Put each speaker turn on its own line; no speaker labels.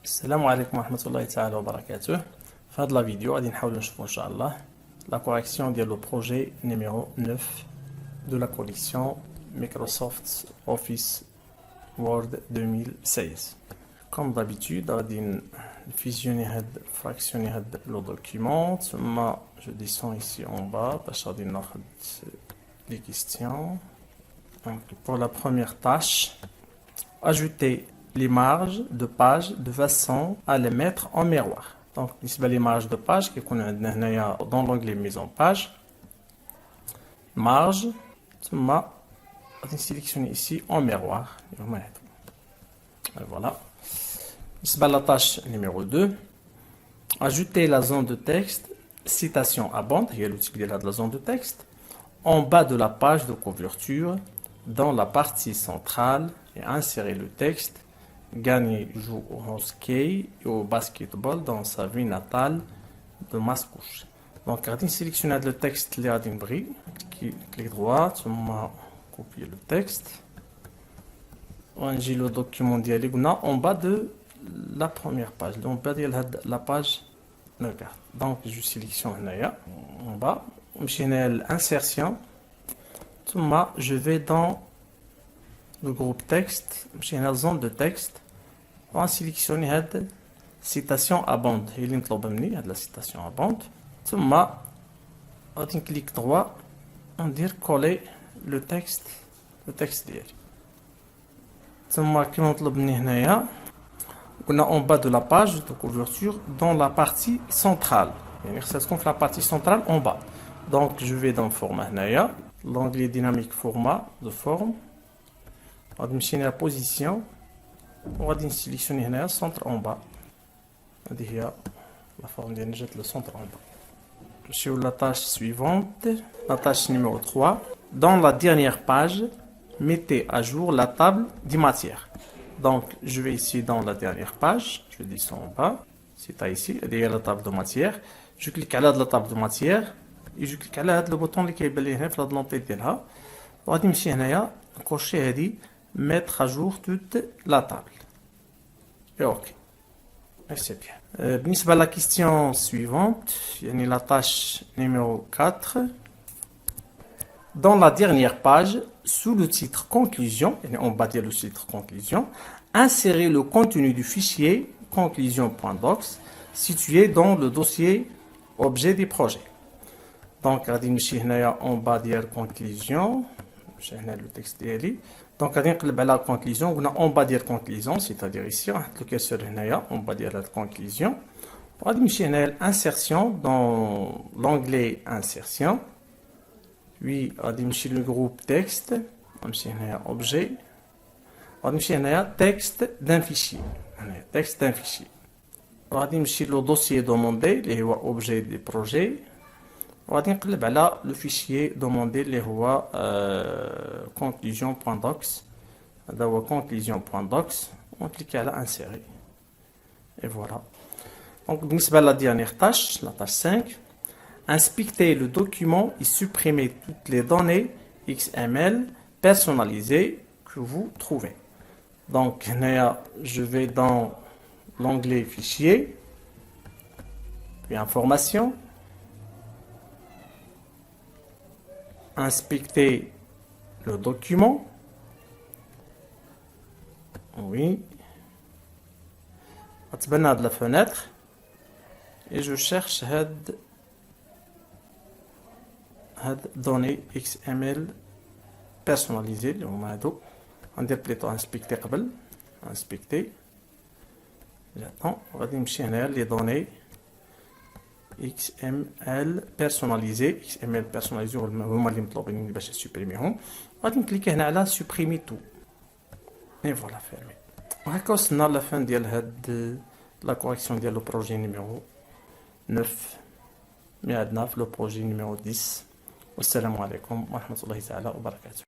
السلام عليكم ورحمة الله تعالى وبركاته. في هذا الفيديو غادي نحاول نشوفوا إن شاء الله la correction ديال le projet numéro 9 de la collection Microsoft Office Word 2016. Comme d'habitude غادي fusionner fractionner le document. ثم je descends ici en bas باش غادي ناخذ les questions. Donc, pour la première tâche, ajouter les marges de page de façon à les mettre en miroir. Donc, les marges de page qui sont dans l'onglet mise en page. Marge, on va sélectionner ici en miroir. Et voilà. La tâche numéro 2, ajouter la zone de texte citation abondante, il y a l'outil de la zone de texte, en bas de la page de couverture, dans la partie centrale, et insérer le texte. Gagner joue au hockey et au basketball dans sa ville natale de Mascouche. Donc, quand on sélectionne le texte, clic droit, on va copier le texte. On a le document dialogue en bas de la première page, en bas de la page. Donc, je sélectionne en bas, je vais l'insertion. Je vais dans le groupe texte, je vais dans la zone de texte. On va sélectionner la citation abondante. Il y a la citation abondante. ثم on clique droit, on dit coller le texte ديالي. ثم كما طلبني هنايا قلنا en bas de la page de couverture dans la partie centrale. يعني خصها تكون في la partie centrale en bas. Donc je vais dans format هنايا, l'onglet dynamique format de forme. غادي نمشي la position. وغادي نسيليكسيوني هنايا centre en bas. هذه هي la forme ديالنا جات le centre en bas. Sur la tâche suivante, la tâche numéro 3, dans la dernière page, mettez à jour la table des matières. Donc, je vais ici dans la dernière page, je descends en bas, c'est ici, il y a la table de matière. Je clique à la table de matière et je clique على هذا le bouton اللي كيبان لي هنا في هذا l'entrée ديالها. وغادي نمشي هنايا نكوشي هذه mettre à jour toute la table. Et ok. C'est bien. بالنسبة à la question suivante, يعني la tâche numéro 4. Dans la dernière page, sous le titre conclusion, en bas de le titre conclusion, insérez le contenu du fichier conclusion.docs situé dans le dossier objet des projets. Donc, en bas de la conclusion, le texte ديالي. Donc, on va la conclusion. En bas de la conclusion, c'est-à-dire ici, le curseur en bas de la conclusion. On va insertion dans l'onglet insertion. Puis, on va le groupe texte. On va objet. On va texte d'un fichier. Texte d'un fichier. On va le dossier demandé, les objets des projets. وغادي نقلب على لو فيشيي دوموندي اللي هو conclusion.docs. هذا هو conclusion.docs. ونكليكي على انسيري et voilà. Donc بالنسبه لا dernière tâche, la tâche 5, inspecter le document et supprimer toutes les données XML personnalisées que vous trouvez. Donc هنايا je vais dans l'onglet fichier puis information. Inspecter le document. Oui. Je vais de la fenêtre et je cherche head données XML personnalisées. On dit plutôt inspecter قبل. Inspecter. J'attends. On va dire les données XML personnalisé. XML personnalisé هما اللي مطلوبين باش نسوبريميهم. غادي نكليكي هنا على سوبريمي تو. اي فوالا فيرمي. وهكا وصلنا لافان ديال هاد لا كوريكسيون ديال لو بروجي نيميرو 9. مي عندنا في لو بروجي نيميرو 10. والسلام عليكم ورحمة الله تعالى وبركاته.